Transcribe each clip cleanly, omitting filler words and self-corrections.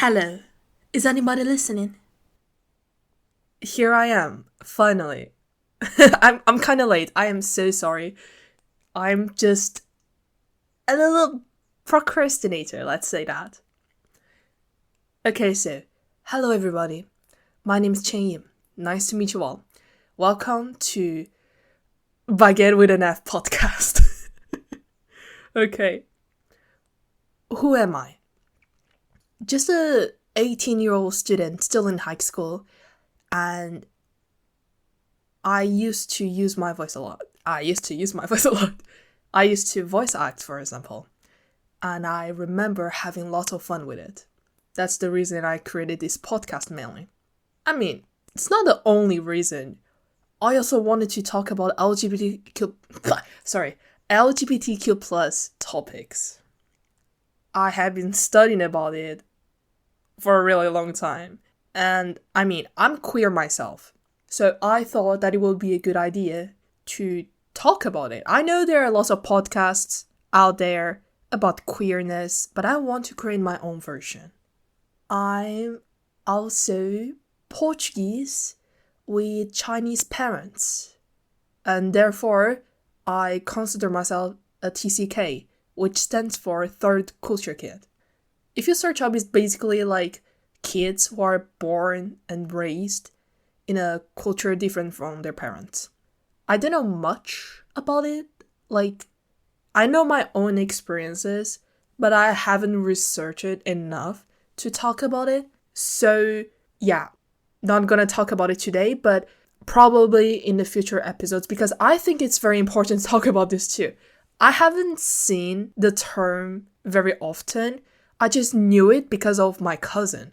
Hello, is anybody listening? Here I am, finally. I'm kind of late. I am so sorry. I'm just a little procrastinator, let's say that. Okay, so, hello everybody. My name is Chen Yim. Nice to meet you all. Welcome to Baguette with an F podcast. Okay. Who am I? Just a 18-year-old student still in high school, and I used to use my voice a lot. I used to voice act, for example, and I remember having lots of fun with it. That's the reason I created this podcast mainly. I mean, it's not the only reason. I also wanted to talk about LGBTQ plus topics. I have been studying about it for a really long time. And I mean, I'm queer myself. So I thought that it would be a good idea to talk about it. I know there are lots of podcasts out there about queerness, but I want to create my own version. I'm also Portuguese with Chinese parents. And therefore, I consider myself a TCK, which stands for Third Culture Kid. If you search up, it's basically like kids who are born and raised in a culture different from their parents. I don't know much about it. Like, I know my own experiences, but I haven't researched it enough to talk about it. So, yeah, not gonna talk about it today, but probably in the future episodes, because I think it's very important to talk about this too. I haven't seen the term very often. I just knew it because of my cousin.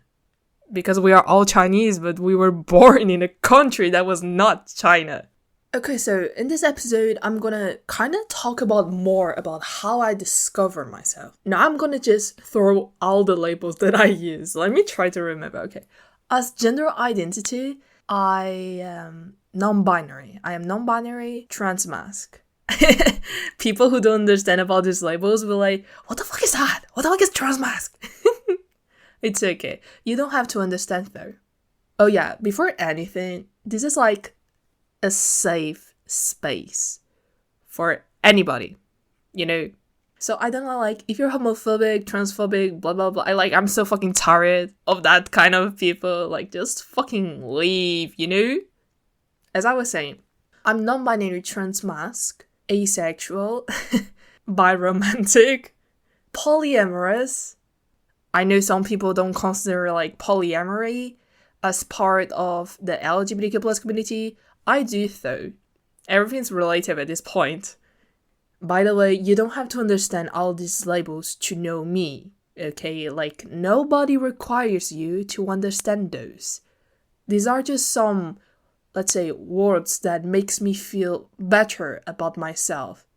Because we are all Chinese, but we were born in a country that was not China. Okay, so in this episode, I'm gonna kind of talk more about how I discover myself. Now, I'm gonna just throw all the labels that I use. Let me try to remember. Okay. As gender identity, I am non-binary. I am non-binary transmasc. People who don't understand about these labels will like, what the fuck is that? What the fuck is transmasc? It's okay. You don't have to understand though. Oh yeah, before anything, this is like a safe space for anybody, you know? So I don't know, like, if you're homophobic, transphobic, blah, blah, blah, I'm so fucking tired of that kind of people. Like, just fucking leave, you know? As I was saying, I'm non-binary transmasc, asexual, biromantic, polyamorous. I know some people don't consider like polyamory as part of the LGBTQ plus community. I do though. Everything's relative at this point. By the way, you don't have to understand all these labels to know me, okay? Like, nobody requires you to understand those. These are just some, let's say, words that makes me feel better about myself.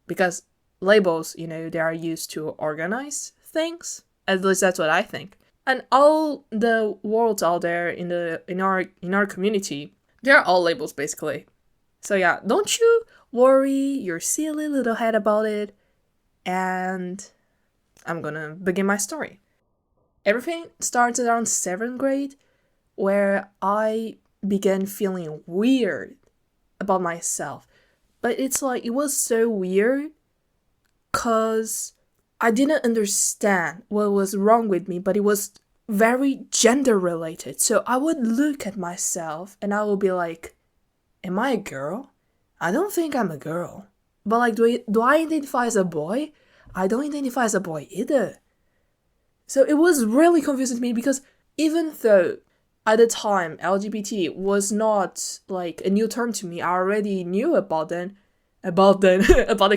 Because labels, you know, they are used to organize things. At least that's what I think. And all the words out there in our community, they're all labels basically. So yeah, don't you worry your silly little head about it. And I'm gonna begin my story. Everything starts around 7th grade, where I began feeling weird about myself. But it's like, it was so weird because I didn't understand what was wrong with me, but it was very gender related. So I would look at myself and I would be like, am I a girl? I don't think I'm a girl. But like, do I identify as a boy? I don't identify as a boy either. So it was really confusing to me because even though at the time LGBT was not like a new term to me, I already knew about the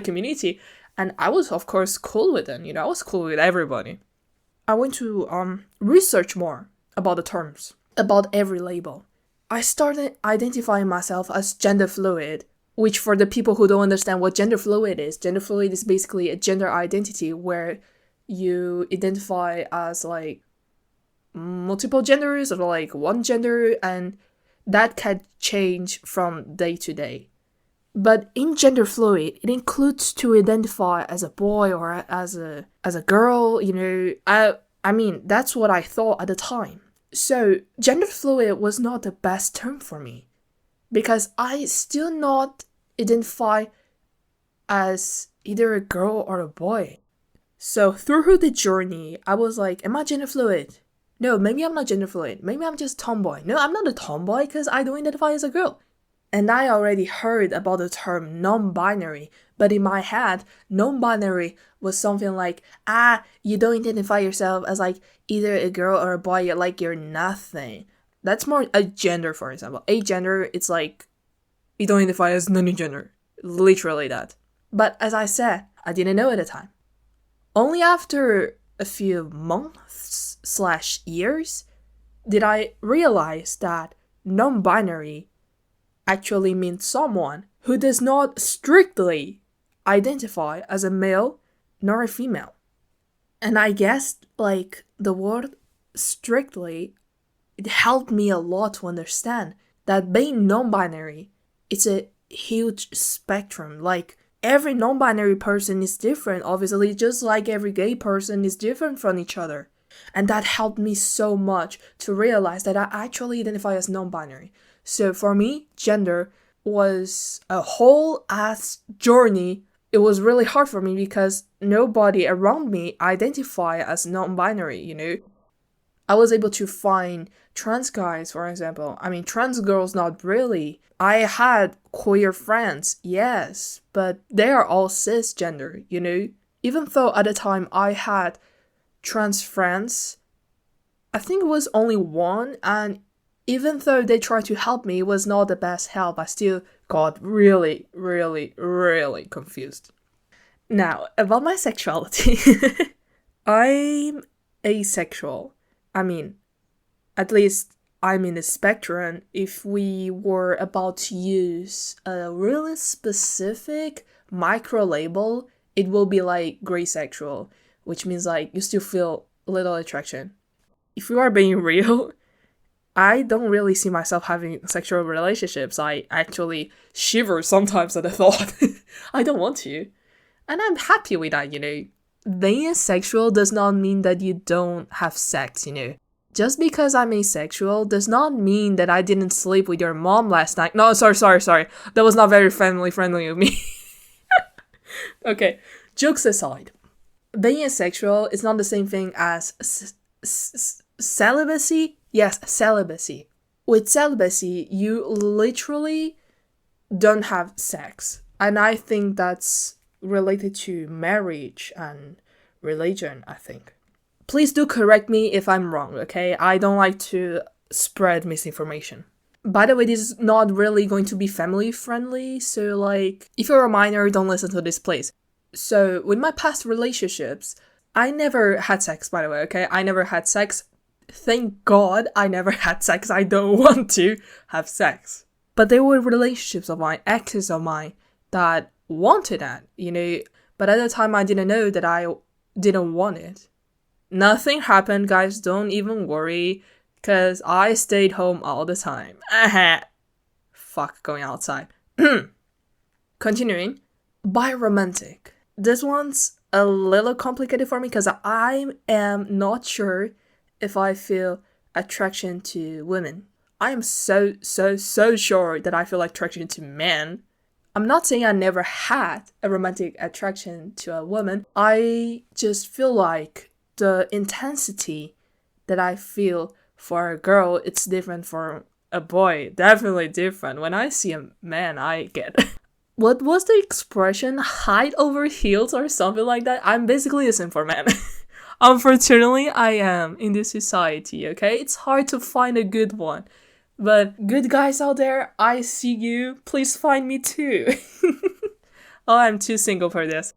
community. And I was, of course, cool with them. You know, I was cool with everybody. I went to research more about the terms, about every label. I started identifying myself as gender fluid, which for the people who don't understand what gender fluid is basically a gender identity where you identify as like multiple genders or like one gender, and that can change from day to day. But in gender fluid, it includes to identify as a boy or as a girl. You know, I mean, that's what I thought at the time. So, gender fluid was not the best term for me because I still not identify as either a girl or a boy. So, through the journey, I was like, am I gender fluid? No, maybe I'm not gender fluid. Maybe I'm just tomboy. No, I'm not a tomboy because I don't identify as a girl. And I already heard about the term non-binary, but in my head, non-binary was something like, you don't identify yourself as like either a girl or a boy, you're nothing. That's more a gender, for example. A gender, it's like, you don't identify as non-gender. Literally that. But as I said, I didn't know at the time. Only after a few months/years did I realize that non-binary actually means someone who does not strictly identify as a male nor a female. And I guess, the word strictly, it helped me a lot to understand that being non-binary, it's a huge spectrum. Every non-binary person is different, obviously, just like every gay person is different from each other. And that helped me so much to realize that I actually identify as non-binary. So for me, gender was a whole ass journey. It was really hard for me because nobody around me identify as non-binary, I was able to find trans guys, for example. I mean, trans girls, not really. I had queer friends, yes, but they are all cisgender, Even though at the time I had trans friends, I think it was only one, and even though they tried to help me, it was not the best help. I still got really, really, really confused. Now, about my sexuality. I'm asexual. I mean, at least I'm in the spectrum. If we were about to use a really specific micro label, it will be like gray sexual, which means you still feel a little attraction. If you are being real, I don't really see myself having sexual relationships. I actually shiver sometimes at the thought. I don't want to. And I'm happy with that, Being asexual does not mean that you don't have sex, Just because I'm asexual does not mean that I didn't sleep with your mom last night. No, sorry. That was not very family friendly of me. Okay, jokes aside. Being asexual is not the same thing as celibacy. Yes, celibacy. With celibacy, you literally don't have sex. And I think that's related to marriage and religion, I think. Please do correct me if I'm wrong, okay? I don't like to spread misinformation. By the way, this is not really going to be family friendly, so if you're a minor, don't listen to this, please. So, with my past relationships, I never had sex, by the way, okay? I never had sex. Thank God I never had sex. I don't want to have sex. But there were relationships of mine, exes of mine, that wanted that, But at the time, I didn't know that I didn't want it. Nothing happened, guys. Don't even worry. Because I stayed home all the time. Fuck going outside. Continuing. Biromantic. This one's a little complicated for me because I am not sure if I feel attraction to women. I am so sure that I feel attraction to men. I'm not saying I never had a romantic attraction to a woman. I just feel like the intensity that I feel for a girl, it's different for a boy. Definitely different. When I see a man, I get... What was the expression? Height over heels or something like that? I'm basically a simp for men. Unfortunately, I am in this society, okay? It's hard to find a good one. But good guys out there, I see you. Please find me too. Oh, I'm too single for this.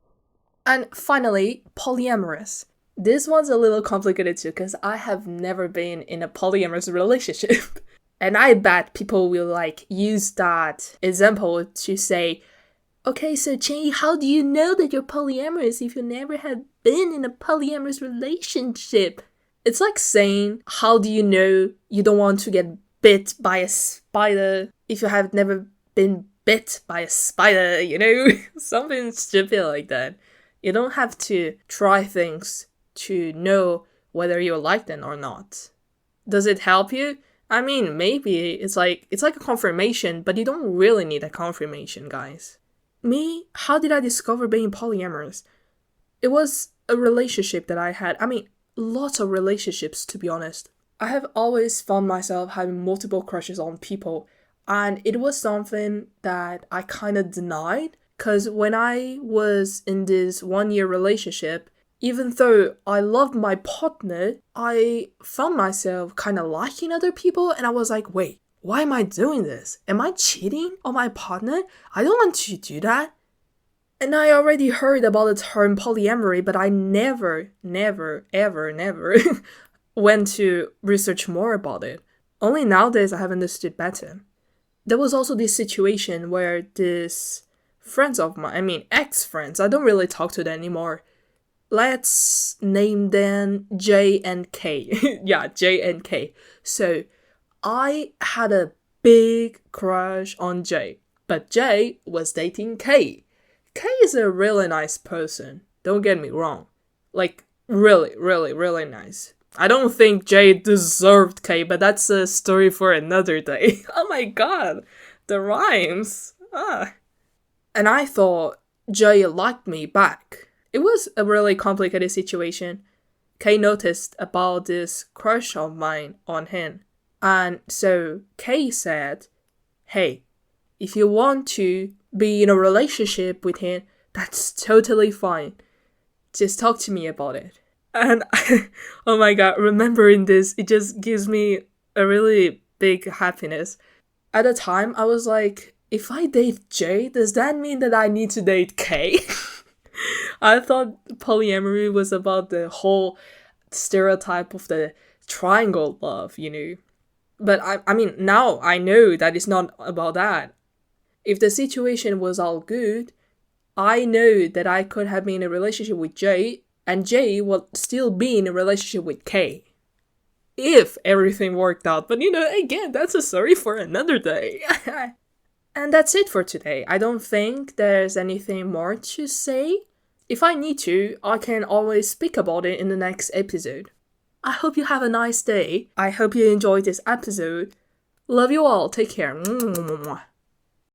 And finally, polyamorous. This one's a little complicated too, because I have never been in a polyamorous relationship. And I bet people will use that example to say, okay, so Chingy, how do you know that you're polyamorous if you never have been in a polyamorous relationship? It's like saying, how do you know you don't want to get bit by a spider if you have never been bit by a spider, Something stupid like that. You don't have to try things to know whether you like them or not. Does it help you? I mean, maybe it's like a confirmation, but you don't really need a confirmation, guys. Me, how did I discover being polyamorous? It was a relationship that I had. I mean, lots of relationships, to be honest. I have always found myself having multiple crushes on people, and it was something that I kind of denied, because when I was in this 1-year relationship, even though I loved my partner, I found myself kind of liking other people, and I was like, wait, why am I doing this? Am I cheating on my partner? I don't want to do that. And I already heard about the term polyamory, but I never went to research more about it. Only nowadays I have understood better. There was also this situation where this friends of mine, I mean ex-friends, I don't really talk to them anymore. Let's name them J and K. Yeah, J and K. So I had a big crush on J, but J was dating K. K is a really nice person, don't get me wrong. Like, really, really, really nice. I don't think J deserved K, but that's a story for another day. Oh my god, the rhymes. And I thought J liked me back. It was a really complicated situation. K noticed about this crush of mine on him. And so K said, hey, if you want to be in a relationship with him, that's totally fine. Just talk to me about it. And oh my god, remembering this, it just gives me a really big happiness. At the time, I was like, if I date J, does that mean that I need to date K? I thought polyamory was about the whole stereotype of the triangle love, you know. But I mean, now I know that it's not about that. If the situation was all good, I know that I could have been in a relationship with J, and J will still be in a relationship with K. If everything worked out. But you know, again, that's a story for another day. And that's it for today. I don't think there's anything more to say. If I need to, I can always speak about it in the next episode. I hope you have a nice day. I hope you enjoyed this episode. Love you all. Take care.